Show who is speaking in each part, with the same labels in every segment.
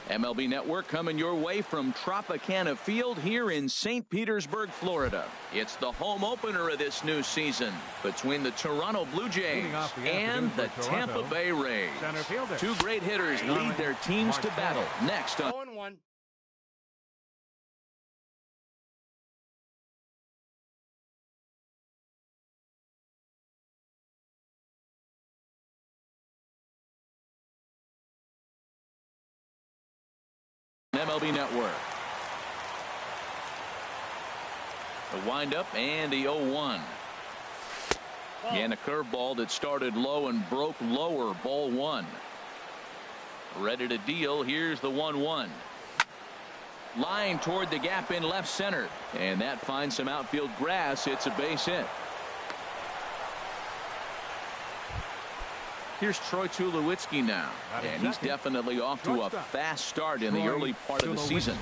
Speaker 1: MLB Network coming your way from Tropicana Field here in St. Petersburg, Florida. It's the home opener of this new season between the Toronto Blue Jays and the Tampa Bay Rays. Two great hitters lead their teams to battle. Next on MLB Network. The windup and the 0-1. And a curveball that started low and broke lower. Ball one. Ready to deal. Here's the 1-1. Line toward the gap in left center. And that finds some outfield grass. It's a base hit. Here's Troy Tulowitzki now, and he's definitely off to a fast start in the early part of the season.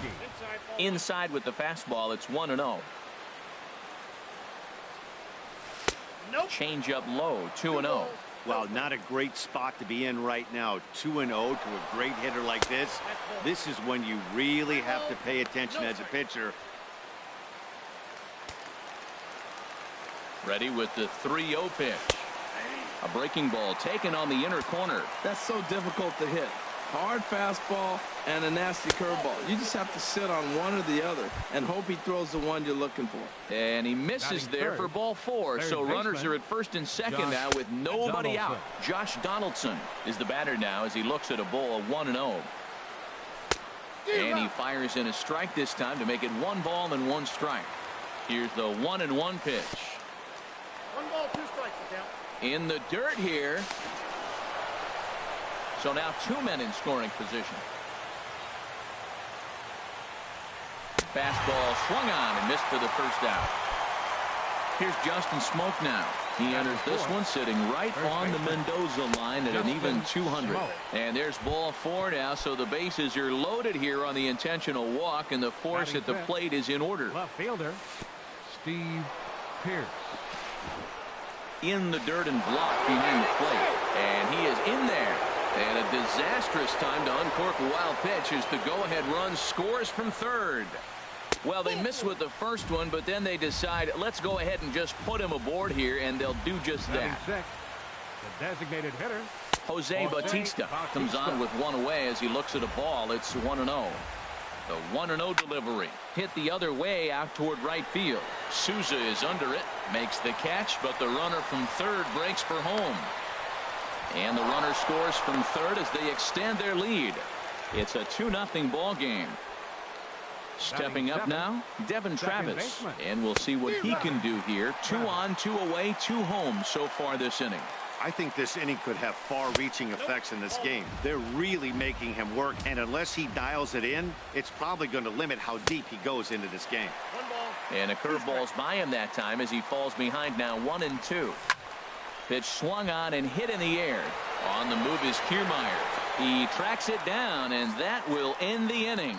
Speaker 1: Inside with the fastball, it's 1-0. Change up low, 2-0.
Speaker 2: Well, not a great spot to be in right now. 2-0 to a great hitter like this. This is when you really have to pay attention as a pitcher.
Speaker 1: Ready with the 3-0 pitch. A breaking ball taken on the inner corner.
Speaker 3: That's so difficult to hit. Hard fastball and a nasty curveball. You just have to sit on one or the other and hope he throws the one you're looking for.
Speaker 1: And he misses there for ball four. So runners are at first and second now with nobody out. Josh Donaldson is the batter now as he looks at a ball 1-0. And he fires in a strike this time to make it 1 ball and 1 strike. Here's the 1-1 pitch.
Speaker 4: 1 ball, 2 strikes.
Speaker 1: In the dirt here. So now 2 men in scoring position. Fastball swung on and missed for the first out. Here's Justin Smoke now. He enters this one sitting right on the Mendoza line at an even 200. And there's ball 4 now, so the bases are loaded here on the intentional walk, and the force at the plate is in order.
Speaker 5: Left fielder Steve Pearce.
Speaker 1: In the dirt and blocked behind the plate, and he is in there. And a disastrous time to uncork a wild pitch as the go-ahead run scores from third. Well, they miss with the first one, but then they decide, let's go ahead and just put him aboard here, and they'll do just that.
Speaker 5: The designated hitter
Speaker 1: Jose Bautista comes on with one away as he looks at a ball. It's 1-0. The 1-0 delivery hit the other way out toward right field. Souza is under it, makes the catch, but the runner from third breaks for home. And the runner scores from third as they extend their lead. It's a 2-0 ball game. Stepping up now, Devin Travis, and we'll see what he can do here. 2 on, 2 away, 2 home so far this inning.
Speaker 2: I think this inning could have far-reaching effects in this game. They're really making him work, and unless he dials it in, it's probably going to limit how deep he goes into this game.
Speaker 1: And a curveball's by him that time as he falls behind now 1-2. Pitch swung on and hit in the air. On the move is Kiermaier. He tracks it down, and that will end the inning.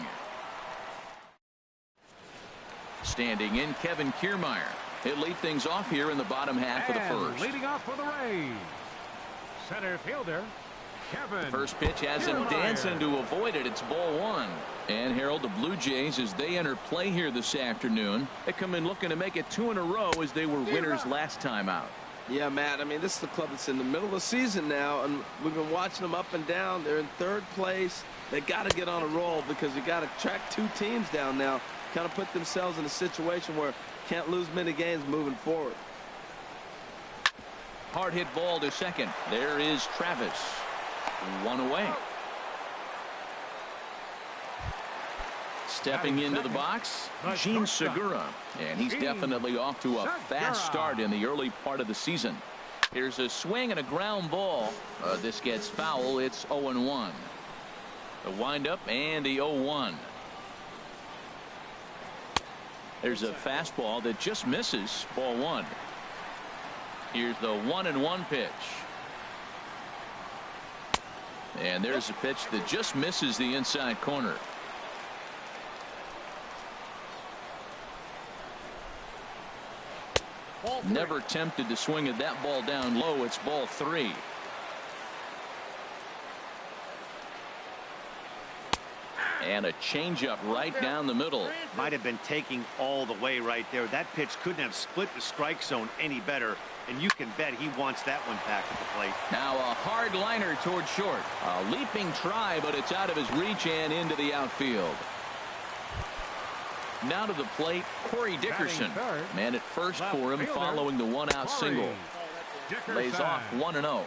Speaker 1: Standing in, Kevin Kiermaier. He'll lead things off here in the bottom half of the first.
Speaker 5: Leading off for the Rays, center fielder Kevin.
Speaker 1: The first pitch has him dancing to avoid it. It's ball 1. And Harold, the Blue Jays, as they enter play here this afternoon, they come in looking to make it 2 in a row as they were winners last time out.
Speaker 3: Yeah, Matt, I mean, this is the club that's in the middle of the season now, and we've been watching them up and down. They're in 3rd place. They got to get on a roll because you got to track 2 teams down now, kind of put themselves in a situation where can't lose many games moving forward.
Speaker 1: Hard hit ball to second. There is Travis. 1 away. Stepping into the box, Gene Segura, and he's definitely off to a fast start in the early part of the season. Here's a swing and a ground ball. This gets foul. It's 0-1. The windup and the 0-1. There's a fastball that just misses. Ball 1. Here's the 1-1 pitch. And there's a pitch that just misses the inside corner. Never tempted to swing at that ball down low. It's ball 3. And a changeup right down the middle.
Speaker 2: Might have been taking all the way right there. That pitch couldn't have split the strike zone any better. And you can bet he wants that one back at the plate.
Speaker 1: Now a hard liner toward short. A leaping try, but it's out of his reach and into the outfield. Now to the plate, Corey Dickerson. Man at first for him following the one-out single. Lays off 1-0.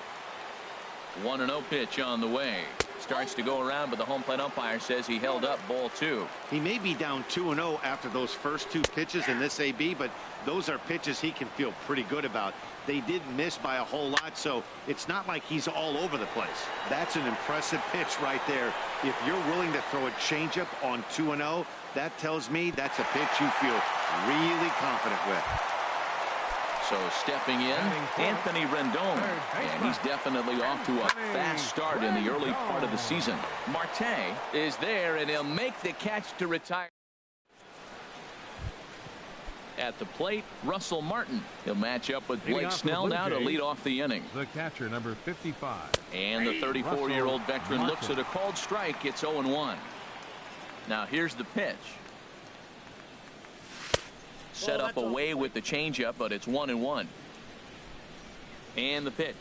Speaker 1: 1-0 pitch on the way. Starts to go around, but the home plate umpire says he held up ball 2.
Speaker 2: He may be down 2-0 after those first 2 pitches in this AB, but those are pitches he can feel pretty good about. They did miss by a whole lot, so it's not like he's all over the place. That's an impressive pitch right there. If you're willing to throw a changeup on 2-0, that tells me that's a pitch you feel really confident with.
Speaker 1: So stepping in, Anthony Rendon, and he's definitely off to a fast start in the early part of the season. Marte is there, and he'll make the catch to retire. At the plate, Russell Martin. He'll match up with Blake Snell now to lead off the inning.
Speaker 5: The catcher, number 55.
Speaker 1: And the 34-year-old veteran looks at a called strike. It's 0-1. Now here's the pitch. Set up away with the changeup, but it's 1-1. And the pitch.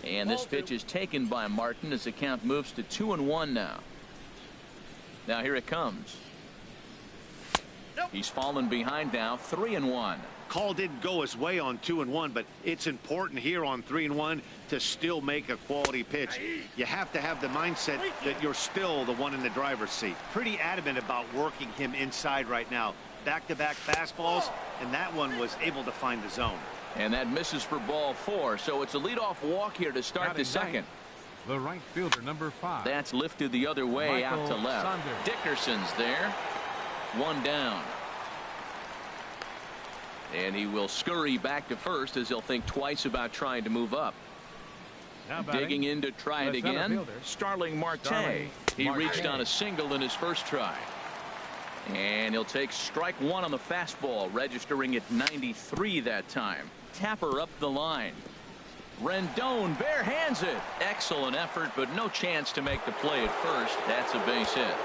Speaker 1: And this pitch is taken by Martin as the count moves to 2-1 now. Now here it comes. He's fallen behind now, 3-1.
Speaker 2: Call didn't go his way on 2-1, but it's important here on 3-1 to still make a quality pitch. You have to have the mindset that you're still the one in the driver's seat. Pretty adamant about working him inside right now. Back-to-back fastballs, and that one was able to find the zone.
Speaker 1: And that misses for ball 4, so it's a leadoff walk here to start the second.
Speaker 5: The right fielder, number 5.
Speaker 1: That's lifted the other way out to left. Dickerson's there. 1 down. And he will scurry back to first as he'll think twice about trying to move up. Digging in to try it again. Starling Marte. He reached on a single in his first try. And he'll take strike 1 on the fastball, registering at 93 that time. Tapper up the line. Rendon bare hands it. Excellent effort, but no chance to make the play at first. That's a base hit.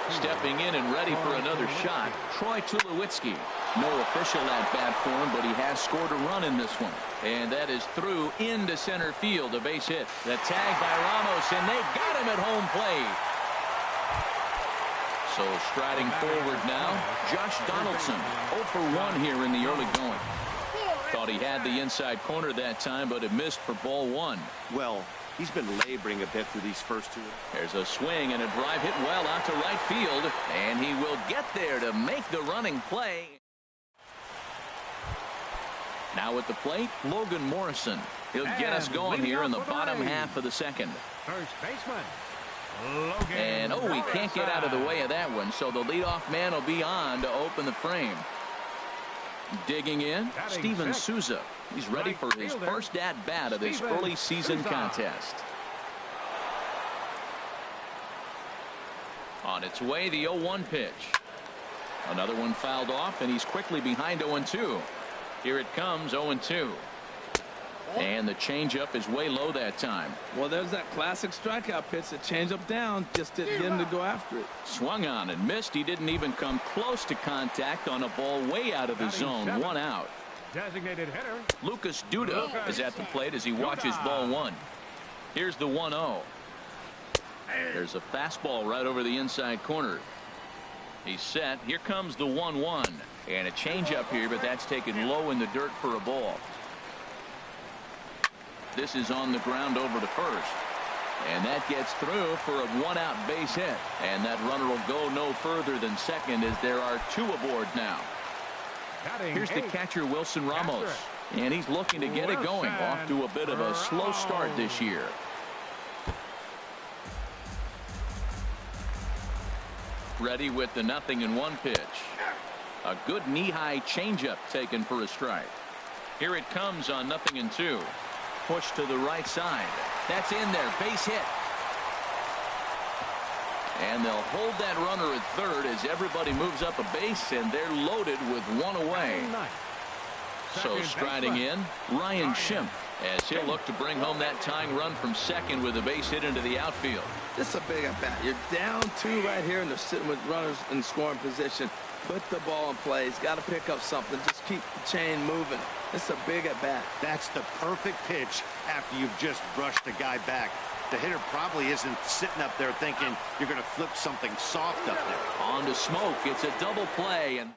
Speaker 1: Stepping in and ready for another shot, Troy Tulowitzki. No official at bat for him, but he has scored a run in this one. And that is through into center field, a base hit. The tag by Ramos, and they got him at home plate. So striding forward now, Josh Donaldson, 0 for 1 here in the early going. Thought he had the inside corner that time, but it missed for ball 1.
Speaker 2: Well, he's been laboring a bit through these first 2.
Speaker 1: There's a swing and a drive hit well out to right field, and he will get there to make the running play. Now at the plate, Logan Morrison. He'll get us going here in the bottom half of the second.
Speaker 5: First baseman, Logan.
Speaker 1: And oh, he can't get out of the way of that one, so the leadoff man will be on to open the frame. Digging in, Steven Souza. He's ready for his first at-bat of this early season contest. On its way, the 0-1 pitch. Another one fouled off, and he's quickly behind 0-2. Here it comes, 0-2. And the changeup is way low that time.
Speaker 3: Well, there's that classic strikeout pitch, the changeup down, just didn't get him to go after it.
Speaker 1: Swung on and missed. He didn't even come close to contact on a ball way out of the zone. 1 out.
Speaker 5: Designated hitter.
Speaker 1: Lucas Duda is at the plate as he watches ball 1. Here's the 1-0. There's a fastball right over the inside corner. He's set. Here comes the 1-1. And a changeup here, but that's taken low in the dirt for a ball. This is on the ground over to first. And that gets through for a 1-out base hit. And that runner will go no further than second as there are 2 aboard now. Here's the catcher, Wilson Ramos. And he's looking to get it going. Off to a bit of a slow start this year. Ready with the 0-1 pitch. A good knee-high changeup taken for a strike. Here it comes on 0-2. Push to the right side. That's in there. Base hit. And they'll hold that runner at third as everybody moves up a base, and they're loaded with 1 away. So striding in, Ryan Schimpf, as he'll look to bring home that tying run from second with a base hit into the outfield.
Speaker 3: This is a big at bat. You're down 2 right here, and they're sitting with runners in scoring position. Put the ball in play. He's got to pick up something. Just keep the chain moving. This is a big at bat.
Speaker 2: That's the perfect pitch after you've just brushed the guy back. The hitter probably isn't sitting up there thinking you're going to flip something soft up there.
Speaker 1: On to Smoke. It's a double play. And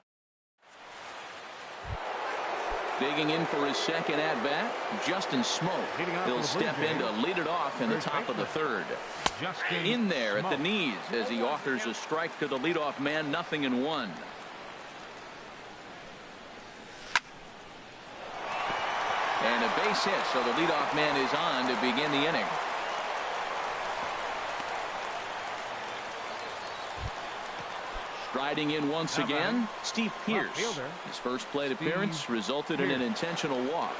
Speaker 1: digging in for his second at-bat, Justin Smoke. He'll step in to lead it off in the top of the third. In there at the knees as he offers a strike to the leadoff man, 0-1. And a base hit, so the leadoff man is on to begin the inning. Striding in once again, Steve Pearce. His first plate appearance resulted in an intentional walk.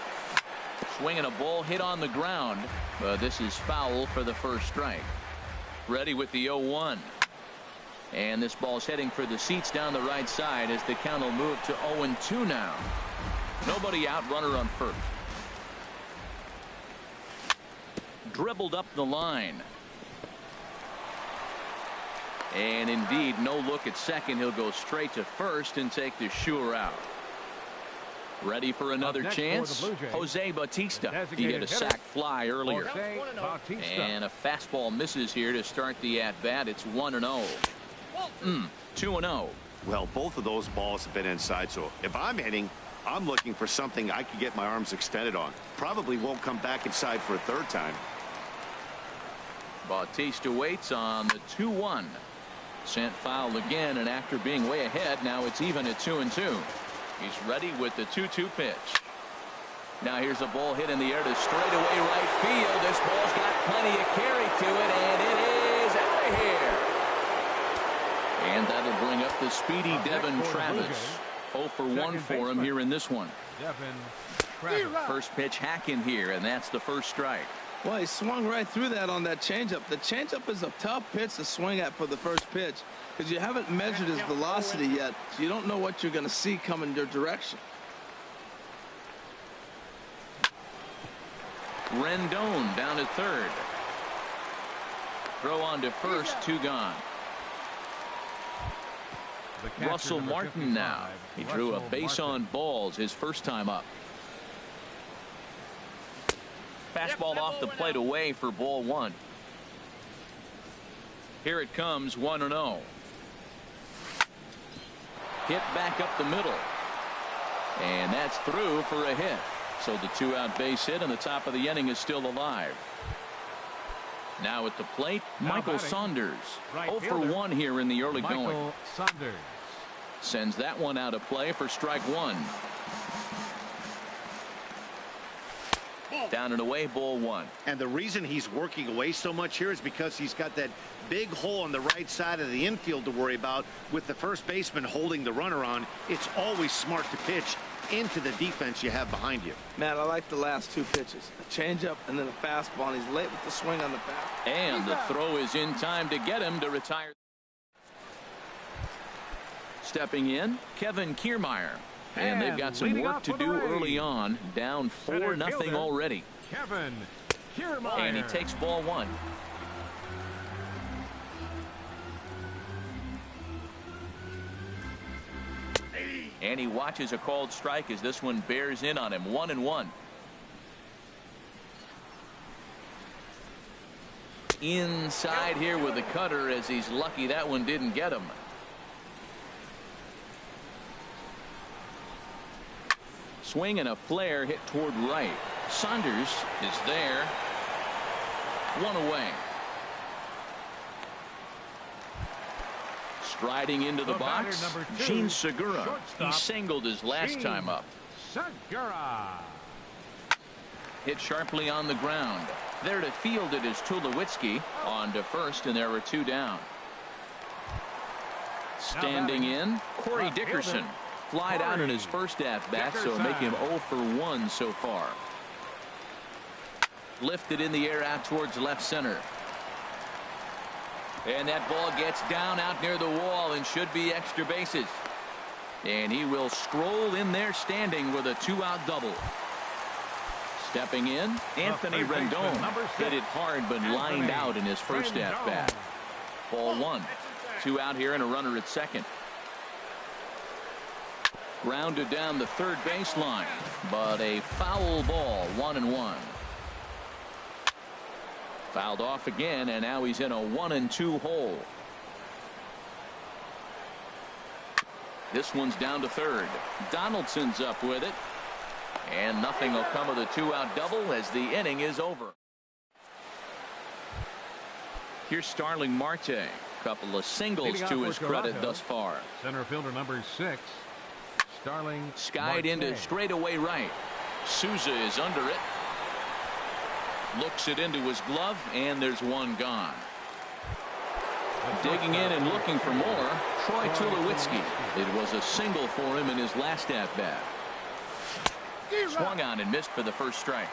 Speaker 1: Swinging a ball hit on the ground, but this is foul for the first strike. Ready with the 0-1. And this ball's heading for the seats down the right side as the count will move to 0-2 now. Nobody out, runner on first. Dribbled up the line. And indeed, no look at second. He'll go straight to first and take the sure out. Ready for another chance. Jose Bautista. He hit a sac fly earlier. And a fastball misses here to start the at-bat. It's 1-0. 2-0.
Speaker 2: Well, both of those balls have been inside, so if I'm hitting, I'm looking for something I can get my arms extended on. Probably won't come back inside for a third time.
Speaker 1: Bautista waits on the 2-1. Sent foul again, and after being way ahead, now it's even at 2-2. He's ready with the 2-2 pitch. Now here's a ball hit in the air to straightaway right field. This ball's got plenty of carry to it, and it is out of here. And that'll bring up the speedy Devin Travis. 0 for 1 for him here in this one. First pitch hack in here, and that's the first strike.
Speaker 3: Well, he swung right through that on that changeup. The changeup is a tough pitch to swing at for the first pitch because you haven't measured his velocity yet, so you don't know what you're going to see coming your direction.
Speaker 1: Rendon down to third. Throw on to first, 2 gone. Russell Martin now. He drew a base on balls his first time up. Fastball off the plate away for ball 1. Here it comes, 1-0. Hit back up the middle. And that's through for a hit. So the 2-out base hit and the top of the inning is still alive. Now at the plate, Michael Saunders. 0 for 1 here in the early going. Sends that one out of play for strike 1. Down and away, ball 1.
Speaker 2: And the reason he's working away so much here is because he's got that big hole on the right side of the infield to worry about. With the first baseman holding the runner on, it's always smart to pitch into the defense you have behind you.
Speaker 3: Matt, I like the last 2 pitches. A changeup and then a fastball, and he's late with the swing on the bat.
Speaker 1: And the throw is in time to get him to retire. Stepping in, Kevin Kiermaier. And they've got some work to do early on. Down 4-0 already.
Speaker 5: Kevin Kiermaier.
Speaker 1: And he takes ball 1. And he watches a called strike as this one bears in on him. 1-1. Inside here with the cutter as he's lucky that one didn't get him. Swing and a flare hit toward right. Saunders is there. 1 away. Striding into the box, Gene Segura. He singled his last time up.
Speaker 5: Segura.
Speaker 1: Hit sharply on the ground. There to field it is Tulowitzki. On to first, and there were 2 down. Standing in, Corey Dickerson. Flied out in his first at-bat, so make him 0 for 1 so far. Lifted in the air out towards left center. And that ball gets down out near the wall and should be extra bases. And he will stroll in there standing with a 2-out double. Stepping in, Anthony Rendon hit it hard but lined out in his first at-bat. Ball 1. 2 out here and a runner at second. Grounded down the third baseline, but a foul ball, 1-1. Fouled off again, and now he's in a 1-2 hole. This one's down to third. Donaldson's up with it, and nothing will come of the 2-out double as the inning is over. Here's Starling Marte. Couple of singles to his credit thus far.
Speaker 5: Center fielder number 6. Starling
Speaker 1: skied into straightaway right. Souza is under it. Looks it into his glove, and there's one gone. Digging in and looking for more, Troy Tulowitzki. It was a single for him in his last at-bat. Swung on and missed for the first strike.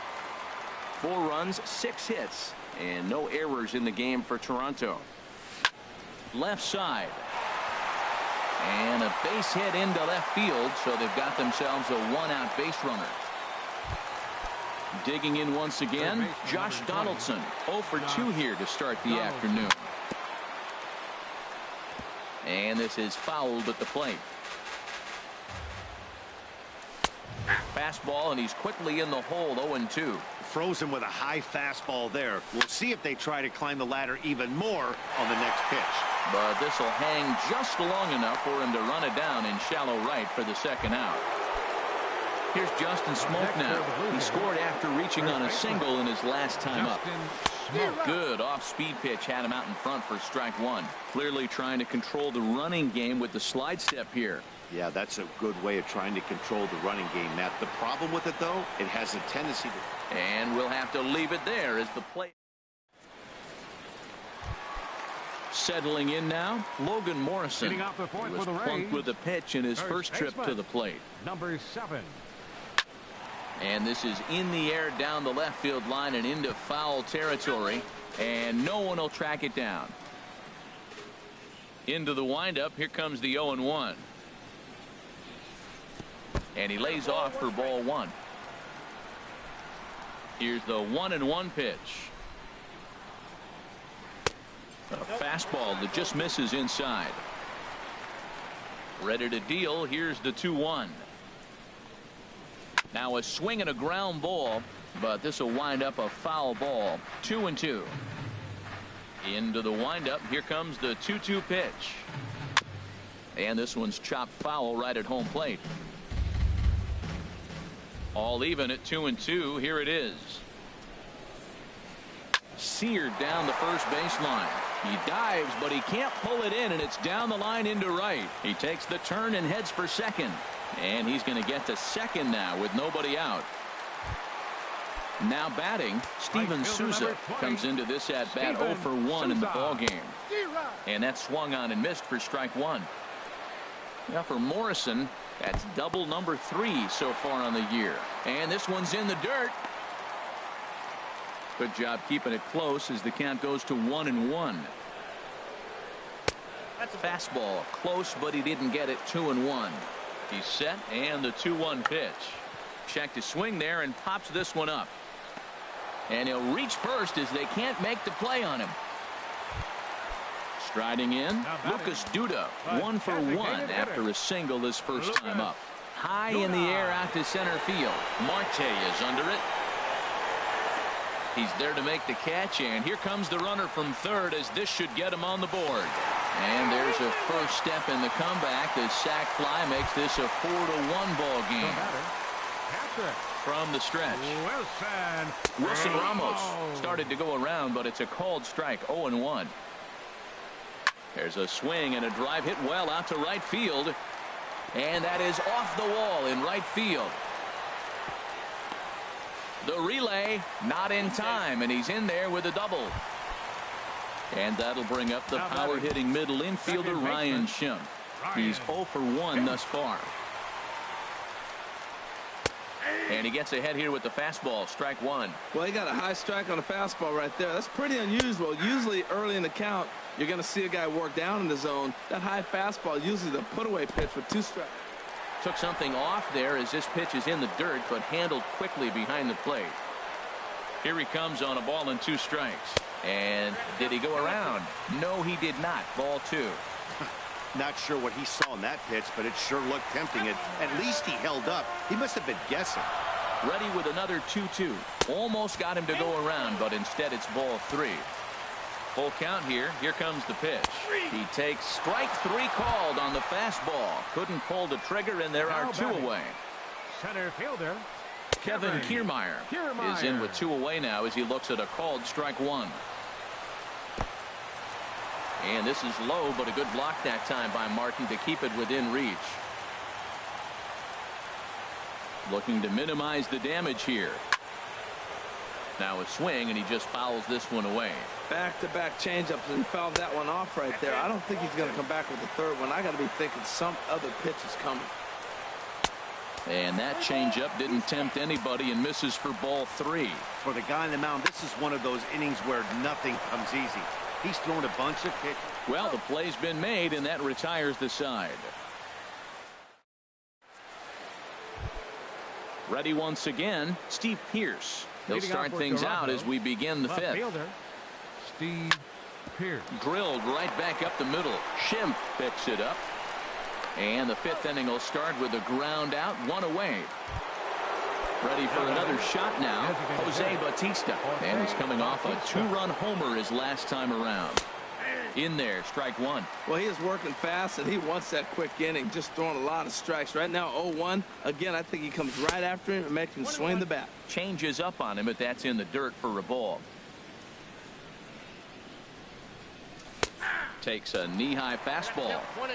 Speaker 3: 4 runs, 6 hits, and no errors in the game for Toronto.
Speaker 1: Left side. And a base hit into left field, so they've got themselves a 1-out base runner. Digging in once again, Josh Donaldson, 0 for 2 here to start the afternoon. And this is fouled at the plate. Fastball, and he's quickly in the hole, 0-2.
Speaker 2: Frozen with a high fastball there. We'll see if they try to climb the ladder even more on the next pitch.
Speaker 1: But this will hang just long enough for him to run it down in shallow right for the second out. Here's Justin Smoak now. He scored after reaching on a single in his last time up. Good off-speed pitch had him out in front for strike 1. Clearly trying to control the running game with the slide step here.
Speaker 2: Yeah, that's a good way of trying to control the running game, Matt. The problem with it, though, it has a tendency to...
Speaker 1: And we'll have to leave it there as the play. Settling in now, Logan Morrison.
Speaker 5: Hitting off the fourth
Speaker 1: He was
Speaker 5: for the
Speaker 1: plunked
Speaker 5: Rays.
Speaker 1: with a pitch in his first trip to the plate.
Speaker 5: Number 7.
Speaker 1: And this is in the air down the left field line and into foul territory, and no one will track it down. Into the windup, here comes the 0-1. And he lays off for ball 1. Here's the 1-1 pitch. A fastball that just misses inside. Ready to deal. Here's the 2-1. Now a swing and a ground ball, but this will wind up a foul ball. 2-2. Into the windup. Here comes the 2-2 pitch. And this one's chopped foul right at home plate. All even at 2-2. Here it is. Seared down the first baseline. He dives, but he can't pull it in, and it's down the line into right. He takes the turn and heads for second. And he's going to get to second now with nobody out. Now batting, Steven Souza comes into this at-bat 0 for 1 in the ballgame. And that swung on and missed for strike 1. Now for Morrison, that's double number 3 so far on the year. And this one's in the dirt. Good job keeping it close as the count goes to 1-1. Fastball close, but he didn't get it. 2-1. He's set, and the 2-1 pitch. Checked his swing there and pops this one up. And he'll reach first as they can't make the play on him. Striding in, Lucas Duda, 1 for 1 after a single his first time up. High in the air out to center field. Marte is under it. He's there to make the catch, and here comes the runner from third as this should get him on the board. And there's a first step in the comeback. The sac fly makes this a 4-1 ball game. From the stretch, Wilson Ramos started to go around, but it's a called strike. 0-1. There's a swing and a drive hit well out to right field, and that is off the wall in right field. The relay not in time, and he's in there with a double. And that'll bring up the power hitting middle infielder Ryan Schimpf. He's 0 for 1 thus far. And he gets ahead here with the fastball. Strike 1.
Speaker 3: Well, he got a high strike on the fastball right there. That's pretty unusual. Usually early in the count, you're going to see a guy work down in the zone. That high fastball, usually the put-away pitch with 2 strikes.
Speaker 1: Took something off there as this pitch is in the dirt, but handled quickly behind the plate. Here he comes on a ball and 2 strikes. And did he go around? No, he did not. Ball 2.
Speaker 2: Not sure what he saw in that pitch, but it sure looked tempting. At least he held up. He must have been guessing.
Speaker 1: Ready with another 2-2. Almost got him to go around, but instead it's ball 3. Full count here. Here comes the pitch. He takes strike 3 called on the fastball. Couldn't pull the trigger, and there are 2 away.
Speaker 5: Center fielder
Speaker 1: Kevin Kiermaier is in with 2 away now as he looks at a called strike 1. And this is low, but a good block that time by Martin to keep it within reach. Looking to minimize the damage here. Now a swing, and he just fouls this one away.
Speaker 3: Back-to-back changeups, and he fouled that one off right there. I don't think he's going to come back with the third one. I got to be thinking some other pitch is coming.
Speaker 1: And that changeup didn't tempt anybody and misses for ball 3.
Speaker 2: For the guy on the mound, this is one of those innings where nothing comes easy. He's thrown a bunch of pitches.
Speaker 1: Well, the play's been made, and that retires the side. Ready once again, Steve Pearce. He'll start things out as we begin the 5th.
Speaker 5: Fielder, Steve Pearce.
Speaker 1: Drilled right back up the middle. Schimpf picks it up. And the 5th inning will start with a ground out, 1 away. Ready for another shot now, Jose Bautista. And he's coming off a 2-run homer his last time around. In there, strike 1.
Speaker 3: Well, he is working fast, and he wants that quick inning, just throwing a lot of strikes. Right now, 0-1. Again, I think he comes right after him and makes him swing the bat.
Speaker 1: Changes up on him, but that's in the dirt for a ball. Takes a knee-high fastball.
Speaker 4: 1-2.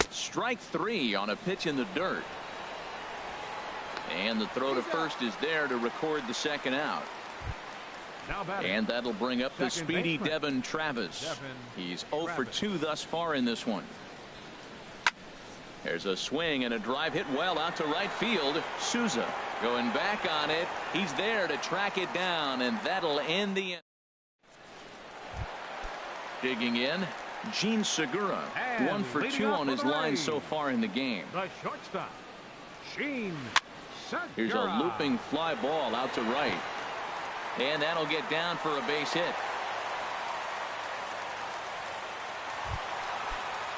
Speaker 1: Strike 3 on a pitch in the dirt. And the throw to first is there to record the 2nd out. And that'll bring up the speedy Devin Travis. He's 0 for 2 thus far in this one. There's a swing and a drive hit well out to right field. Souza going back on it. He's there to track it down, and that'll end the inning. Digging in, Gene Segura, 1 for 2 on his line so far in the game.
Speaker 5: The shortstop, Gene Segura.
Speaker 1: Here's a looping fly ball out to right. And that'll get down for a base hit.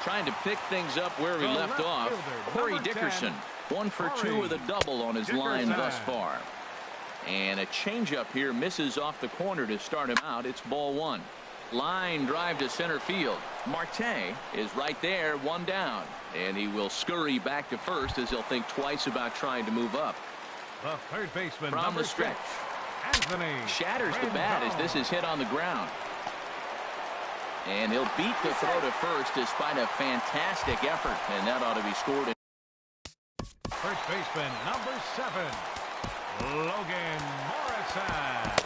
Speaker 1: Trying to pick things up where he left off. Corey Dickerson, 1 for 2 with a double on his line thus far. And a changeup here misses off the corner to start him out. It's ball 1. Line drive to center field. Marte is right there, 1 down. And he will scurry back to first as he'll think twice about trying to move up.
Speaker 5: The third baseman,
Speaker 1: From the stretch.
Speaker 5: Anthony
Speaker 1: Shatters the bat as this is hit on the ground. And he'll beat the throw to first despite a fantastic effort. And that ought to be scored.
Speaker 5: First baseman, number 7, Logan Morrison.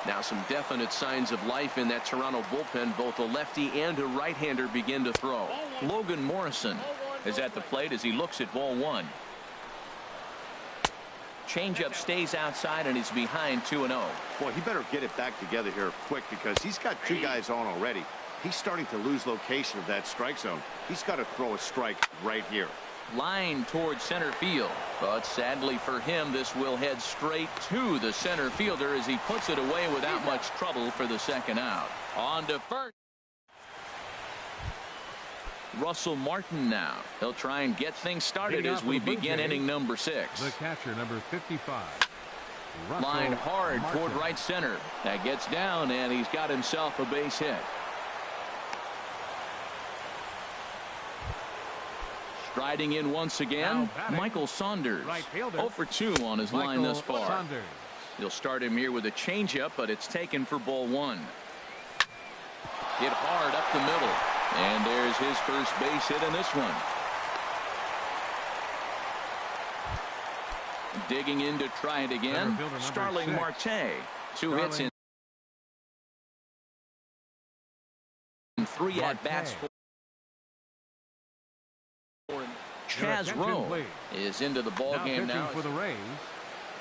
Speaker 1: Now some definite signs of life in that Toronto bullpen. Both a lefty and a right-hander begin to throw. Logan Morrison is at the plate as he looks at ball 1. Changeup stays outside and he's behind 2-0.
Speaker 2: Boy, he better get it back together here quick because he's got 2 guys on already. He's starting to lose location of that strike zone. He's got to throw a strike right here.
Speaker 1: Line towards center field, but sadly for him this will head straight to the center fielder as he puts it away without much trouble for the 2nd out. On to first. Russell Martin now. He'll try and get things started as we begin inning number 6.
Speaker 5: The catcher, number 55.
Speaker 1: Line hard toward right center. That gets down, and he's got himself a base hit. Striding in once again, Michael Saunders. 0 for 2 on his line thus far. He'll start him here with a changeup, but it's taken for ball 1. Hit hard up the middle. And there's his first base hit in this one. Digging in to try it again, Starling Marte. 2 hits in 3 at-bats. Chaz Rowe is into the ball game now.
Speaker 5: For the Rays,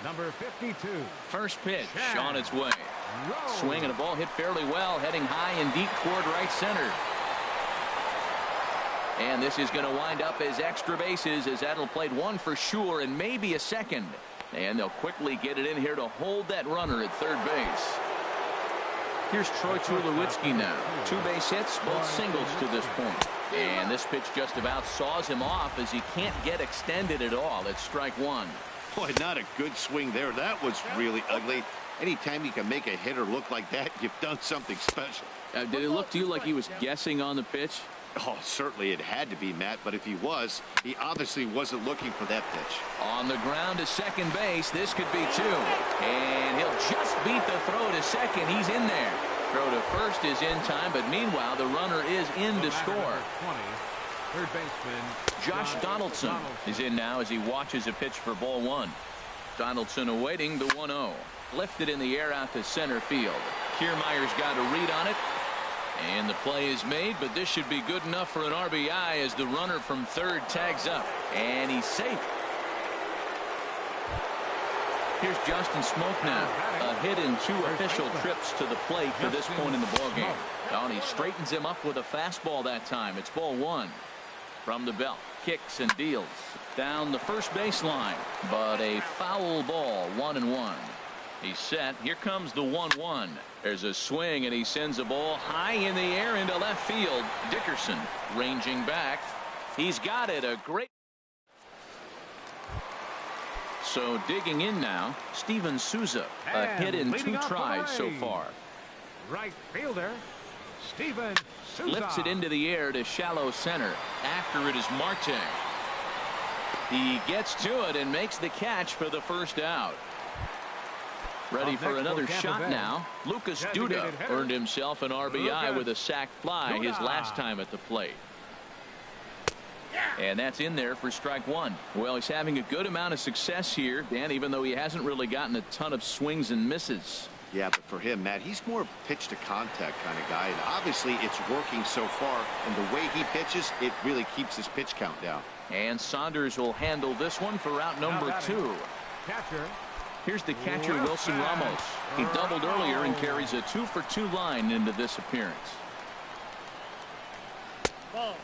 Speaker 5: number 52.
Speaker 1: First pitch on its way. Swing and a ball hit fairly well, heading high and deep toward right center. And this is going to wind up as extra bases, as that'll play one for sure and maybe a second. And they'll quickly get it in here to hold that runner at third base. Here's Troy Tulowitzki now. 2 base hits, both singles to this point. And this pitch just about saws him off as he can't get extended at all. It's strike one.
Speaker 2: Boy, not a good swing there. That was really ugly. Anytime you can make a hitter look like that, you've done something special.
Speaker 1: Did it look to you like he was guessing on the pitch?
Speaker 2: Oh, certainly it had to be, Matt, but if he was, he obviously wasn't looking for that pitch.
Speaker 1: On the ground to second base, this could be 2. And he'll just beat the throw to second. He's in there. Throw to first is in time, but meanwhile, the runner is in to score.
Speaker 5: 20, third baseman
Speaker 1: Josh Donaldson is in now as he watches a pitch for ball 1. Donaldson awaiting the 1-0. Lifted in the air out to center field. Kiermaier's got a read on it. And the play is made, but this should be good enough for an RBI as the runner from third tags up. And he's safe. Here's Justin Smoke now. A hit in 2 official trips to the plate for this point in the ballgame. And he straightens him up with a fastball that time. It's ball 1. From the belt. Kicks and deals. Down the first baseline. But a foul ball. 1-1. He's set. Here comes the 1-1. There's a swing, and he sends a ball high in the air into left field. Dickerson ranging back. He's got it. A great. So digging in now, Steven Souza. A hit in 2 tries so far.
Speaker 5: Right fielder, Steven Souza.
Speaker 1: Lifts it into the air to shallow center. After it is Marte. He gets to it and makes the catch for the first out. Ready for another shot now. Lucas Duda earned himself an RBI with a sac fly his last time at the plate. And that's in there for strike 1. Well, he's having a good amount of success here, Dan, even though he hasn't really gotten a ton of swings and misses.
Speaker 2: Yeah, but for him, Matt, he's more of a pitch to contact kind of guy, and obviously it's working so far, and the way he pitches, it really keeps his pitch count down.
Speaker 1: And Saunders will handle this one for out number 2.
Speaker 5: Catcher.
Speaker 1: Here's the catcher, Wilson Ramos. He doubled earlier and carries a 2-for-2 line into this appearance.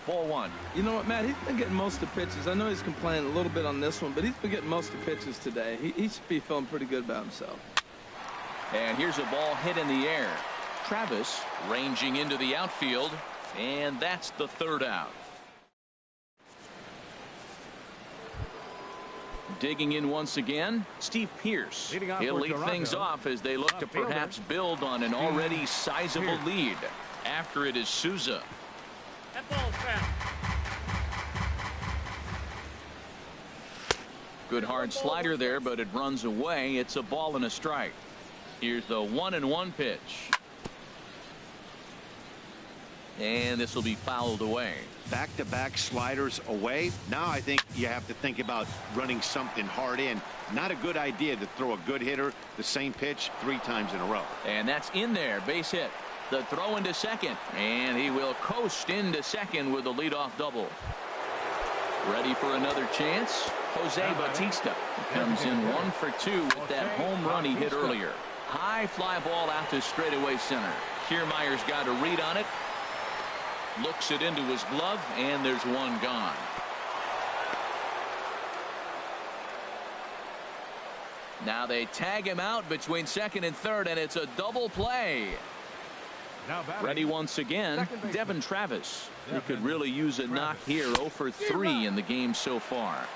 Speaker 1: Ball 1.
Speaker 3: You know what, Matt? He's been getting most of the pitches. I know he's complaining a little bit on this one, but he's been getting most of the pitches today. He should be feeling pretty good about himself.
Speaker 1: And here's a ball hit in the air. Travis ranging into the outfield, and that's the third out. Digging in once again, Steve Pearce. He'll lead things off as they look to perhaps build on an already sizable lead. After it is Souza.
Speaker 4: That ball's foul.
Speaker 1: Good hard slider there, but it runs away. It's a ball and a strike. Here's the 1-1 pitch. And this will be fouled away.
Speaker 2: Back-to-back sliders away. Now I think you have to think about running something hard in. Not a good idea to throw a good hitter the same pitch 3 times in a row.
Speaker 1: And that's in there. Base hit. The throw into second. And he will coast into second with a leadoff double. Ready for another chance. Jose Bautista comes in 1 for 2 with that home run he hit earlier. High fly ball out to straightaway center. Kiermaier's got a read on it. Looks it into his glove, and there's one gone. Now they tag him out between second and third, and it's a double play. Ready once again, Devin Travis. He could really use a knock here. 0 for 3 in the game so far.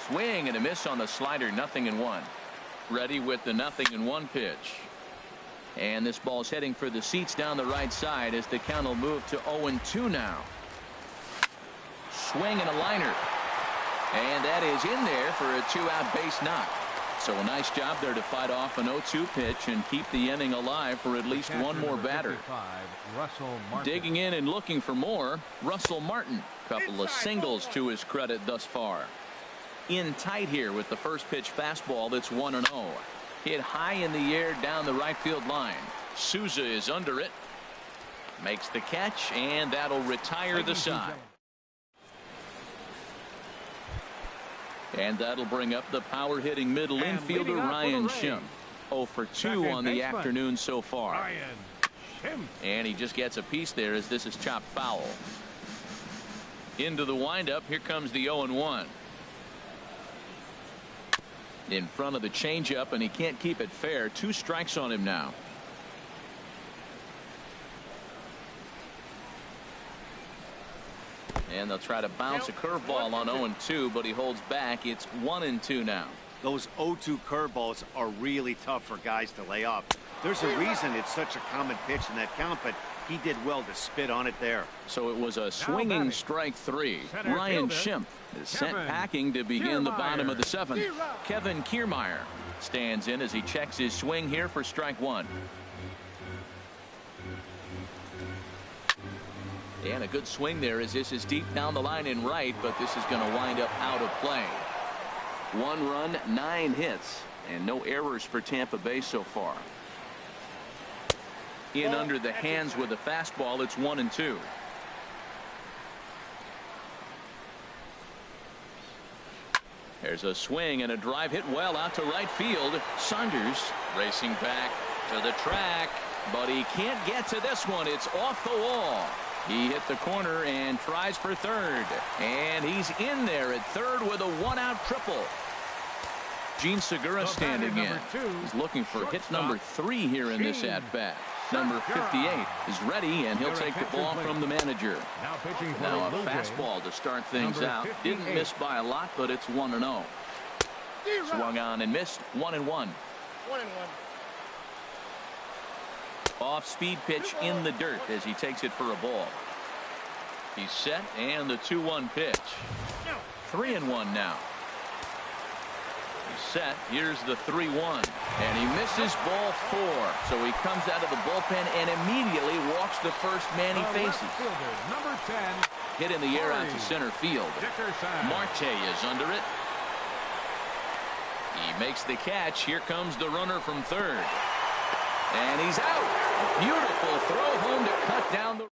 Speaker 1: Swing and a miss on the slider. 0-1. Ready with the 0-1 pitch. And this ball's heading for the seats down the right side as the count will move to 0-2 now. Swing and a liner. And that is in there for a 2-out base knock. So a nice job there to fight off an 0-2 pitch and keep the inning alive for at least one more batter. Digging in and looking for more, Russell Martin. Couple of singles to his credit thus far. In tight here with the first pitch fastball that's 1-0. Hit high in the air down the right field line. Souza is under it. Makes the catch, and that'll retire the side. And that'll bring up the power hitting middle infielder Ryan Schimpf. 0 for 2 on the afternoon so far. And he just gets a piece there as this is chopped foul. Into the windup. Here comes the 0-1. In front of the changeup, and he can't keep it fair. 2 strikes on him now. And they'll try to bounce a curveball on 0-2, but he holds back. It's 1-2 now.
Speaker 2: Those 0-2 curveballs are really tough for guys to lay off. There's a reason it's such a common pitch in that count, but he did well to spit on it there.
Speaker 1: So it was a swinging strike 3. Ryan Schimpf is sent packing to begin the bottom of the 7th. Kevin Kiermaier stands in as he checks his swing here for strike 1. And a good swing there as this is deep down the line in right, but this is going to wind up out of play. 1 run, 9 hits, and no errors for Tampa Bay so far. In under the hands with a fastball. It's 1-2. There's a swing and a drive hit well out to right field. Saunders racing back to the track, but he can't get to this one. It's off the wall. He hit the corner and tries for third, and he's in there at third with a 1-out triple. Gene Segura standing in. He's looking for hit number 3 here in this at-bat. Number 58 is ready, and he'll take the ball from the manager. Now a fastball to start things out. Didn't miss by a lot, but it's 1-0. Swung on and missed. 1-1. Off-speed pitch in the dirt as he takes it for a ball. He's set, and the 2-1 pitch. 3-1 now. He's set. Here's the 3-1, and he misses ball 4. So he comes out of the bullpen and immediately walks the first man he faces.
Speaker 5: Number 10.
Speaker 1: Hit in the air out to center field. Marte is under it. He makes the catch. Here comes the runner from third. And he's out. Beautiful throw home to cut down the.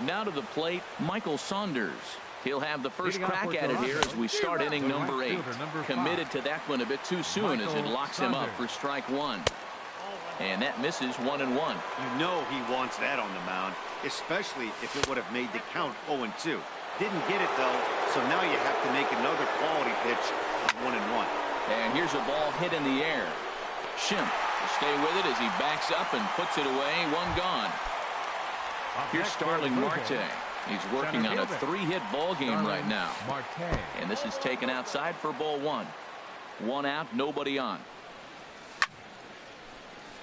Speaker 1: Now to the plate, Michael Saunders. He'll have the first crack at it here as we start inning number 8. Committed to that one a bit too soon as it locks him up for strike 1. And that misses 1-1.
Speaker 2: You know he wants that on the mound, especially if it would have made the count 0-2. Didn't get it though, so now you have to make another quality pitch on 1-1.
Speaker 1: And here's a ball hit in the air. Schimpf will stay with it as he backs up and puts it away. 1 gone. Here's Starling Marte. He's working on a 3-hit ball game right now. And this is taken outside for ball 1. 1 out, nobody on.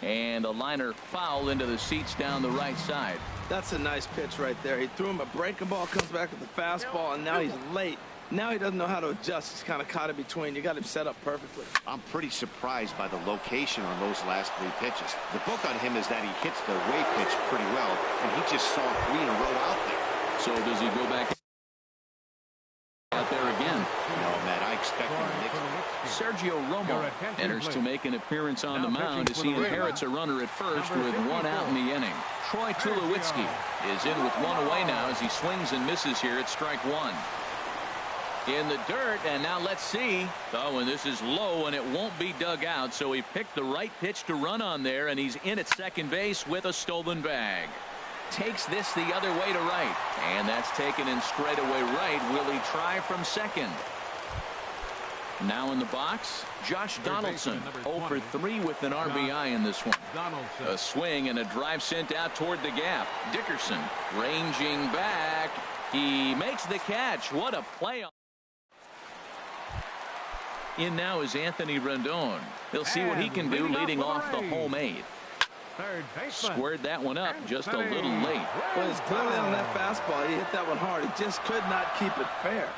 Speaker 1: And a liner foul into the seats down the right side.
Speaker 3: That's a nice pitch right there. He threw him a breaking ball, comes back with the fastball, and now he's late. Now he doesn't know how to adjust. He's kind of caught in between. You got him set up perfectly.
Speaker 2: I'm pretty surprised by the location on those last 3 pitches. The book on him is that he hits the way pitch pretty well, and he just saw 3 in a row out there.
Speaker 1: So does he go back out there again?
Speaker 2: No, Matt, I expect him to mix it.
Speaker 1: Sergio Romo enters to make an appearance on the mound as he inherits a runner at first with 1 out in the inning. Troy Tulowitzki is in with 1 away now as he swings and misses here at strike 1. In the dirt, and now let's see. Oh, and this is low, and it won't be dug out, so he picked the right pitch to run on there, and he's in at second base with a stolen bag. Takes this the other way to right, and that's taken in straightaway right. Will he try from second? Now in the box, Josh Donaldson, 0 for 3 with an RBI in this one. A swing and a drive sent out toward the gap. Dickerson ranging back. He makes the catch. What a play. In now is Anthony Rendon. He'll see what he can do leading off the home 8. Squared that one up just a little late.
Speaker 3: Well, he's clearly on that fastball. He hit that one hard. He just could not keep it fair.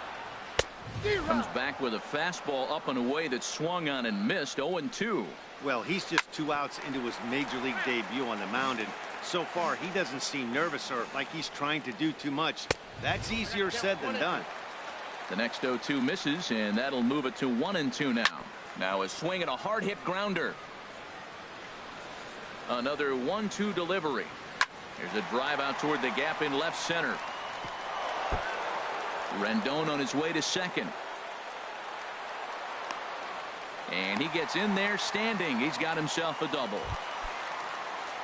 Speaker 1: Comes back with a fastball up and away that swung on and missed. 0-2.
Speaker 2: Well, he's just 2 outs into his major league debut on the mound, and so far he doesn't seem nervous or like he's trying to do too much. That's easier said than done.
Speaker 1: The next 0-2 misses, and that'll move it to 1-2 now. Now a swing and a hard hit grounder. Another 1-2 delivery. There's a drive out toward the gap in left center. Rendon on his way to second. And he gets in there standing. He's got himself a double.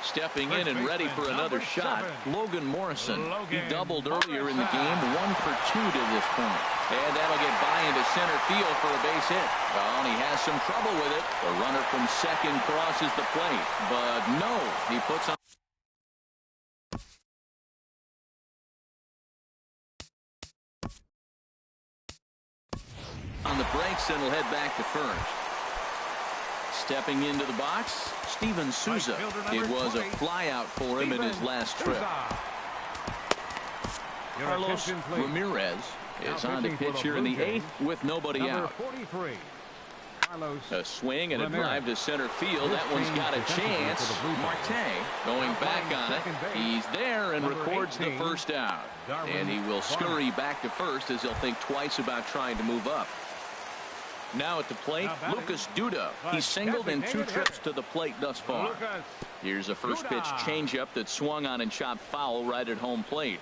Speaker 1: Stepping in and ready for another shot, Logan Morrison. He doubled earlier in the game, 1 for 2 to this point. And that'll get by into center field for a base hit. Well, and he has some trouble with it. The runner from second crosses the plate, but no, he puts on. On the brakes and will head back to first. Stepping into the box, Steven Souza. It was a flyout for him in his last trip. Carlos Ramirez is on to pitch here in the 8th with nobody out. A swing and a drive to center field. That one's got a chance. Marte going back on it. He's there and records the first out. And he will scurry back to first as he'll think twice about trying to move up. Now at the plate, Lucas Duda. He's singled in 2 trips to the plate thus far. Here's a first pitch changeup that swung on and chopped foul right at home plate.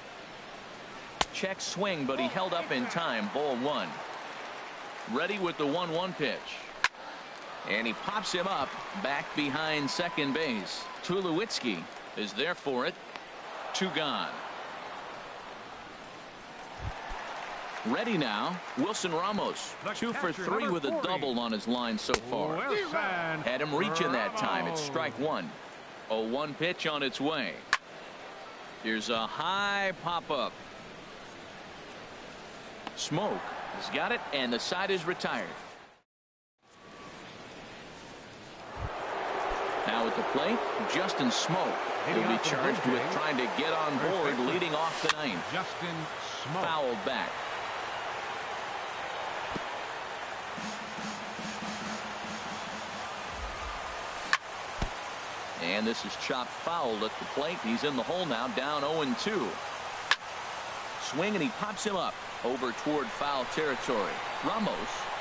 Speaker 1: Check swing, but he held up in time. Ball 1. Ready with the 1-1 pitch. And he pops him up back behind second base. Tulowitzki is there for it. 2 gone. Ready now, Wilson Ramos. 2 for 3 with a double on his line so far. Had him reaching that time. It's strike 1. 0-1 pitch on its way. Here's a high pop-up. Smoke has got it, and the side is retired. Now at the plate, Justin Smoke. He'll be charged with trying to get on board leading off the 9th.
Speaker 5: Justin Smoke.
Speaker 1: Fouled back. And this is chopped fouled at the plate. He's in the hole now, down 0-2. Swing, and he pops him up over toward foul territory. Ramos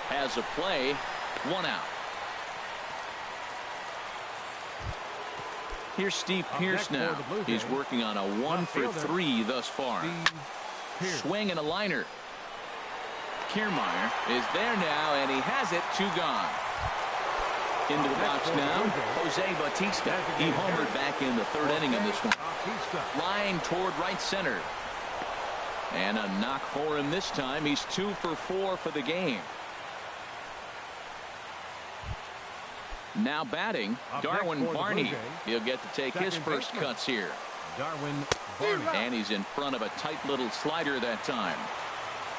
Speaker 1: has a play. 1 out. Here's Steve Pearce now. He's working on a 1 for 3 thus far. Swing and a liner. Kiermaier is there now, and he has it. 2 gone. Into the box now, Jose Bautista. He homered back in the 3rd inning in this one. Line toward right center. And a knock for him this time. He's 2 for 4 for the game. Now batting, Darwin Barney. He'll get to take his first cuts here.
Speaker 5: Darwin Barney.
Speaker 1: And he's in front of a tight little slider that time.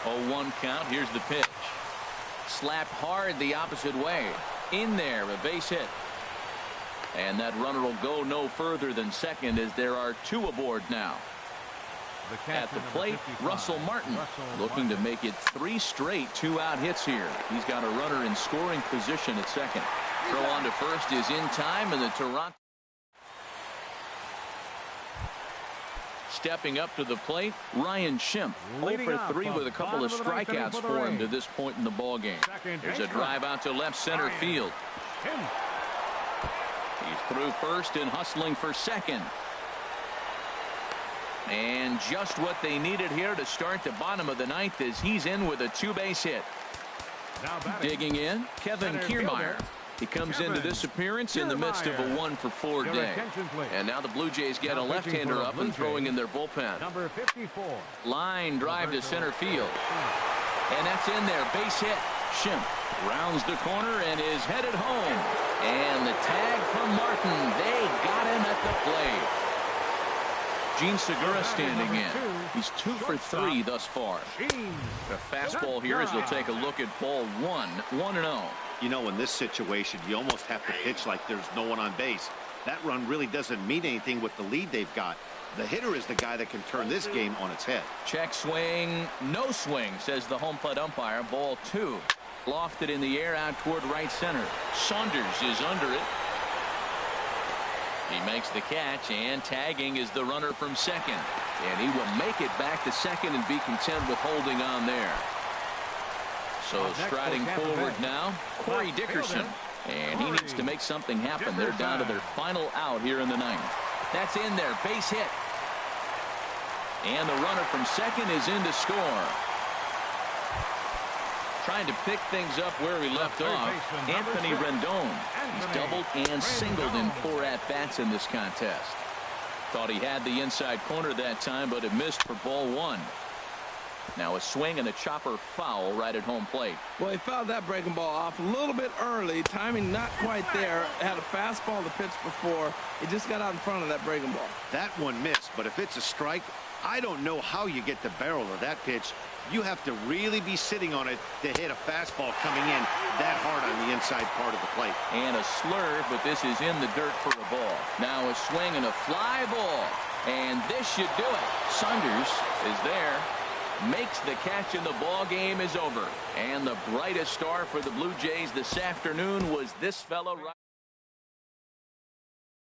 Speaker 1: 0-1 count. Here's the pitch. Slapped hard the opposite way. In there, a base hit. And that runner will go no further than second as there are 2 aboard now. At the plate, Russell Martin looking to make it 3 straight 2-out hits here. He's got a runner in scoring position at second. Throw on to first is in time, and the Toronto. Stepping up to the plate, Ryan Schimpf. 0 for 3 with a couple of strikeouts for him to this point in the ballgame. There's a drive out to left center field. He's through first and hustling for second. And just what they needed here to start the bottom of the 9th as he's in with a 2-base hit. Digging in, Kevin Kiermaier. He comes into this appearance in the midst of a 1 for 4 day. And now the Blue Jays get a left-hander up and throwing in their bullpen.
Speaker 5: Number 54.
Speaker 1: Line drive to center field. And that's in there. Base hit. Schimpf rounds the corner and is headed home. And the tag from Martin. They got him at the plate. Gene Segura standing in. He's 2 for 3 thus far. A fastball here as he'll take a look at ball 1. 1-0.
Speaker 2: You know, in this situation, you almost have to pitch like there's no one on base. That run really doesn't mean anything with the lead they've got. The hitter is the guy that can turn this game on its head.
Speaker 1: Check swing. No swing, says the home plate umpire. Ball 2. Lofted in the air out toward right center. Saunders is under it. He makes the catch, and tagging is the runner from second. And he will make it back to second and be content with holding on there. So striding forward now, Corey Dickerson. And he needs to make something happen. They're down to their final out here in the 9th. That's in there. Base hit. And the runner from second is in to score. Trying to pick things up where he left off, Anthony Rendon. He's doubled and singled in 4 at-bats in this contest. Thought he had the inside corner that time, but it missed for ball 1. Now a swing and a chopper foul right at home plate.
Speaker 3: Well, he fouled that breaking ball off a little bit early. Timing not quite there. Had a fastball to pitch before. He just got out in front of that breaking ball.
Speaker 2: That one missed, but if it's a strike, I don't know how you get the barrel of that pitch. You have to really be sitting on it to hit a fastball coming in that hard on the inside part of the plate.
Speaker 1: And a slurve, but this is in the dirt for a ball. Now a swing and a fly ball. And this should do it. Saunders is there. Makes the catch, and the ball game is over. And the brightest star for the Blue Jays this afternoon was this fellow right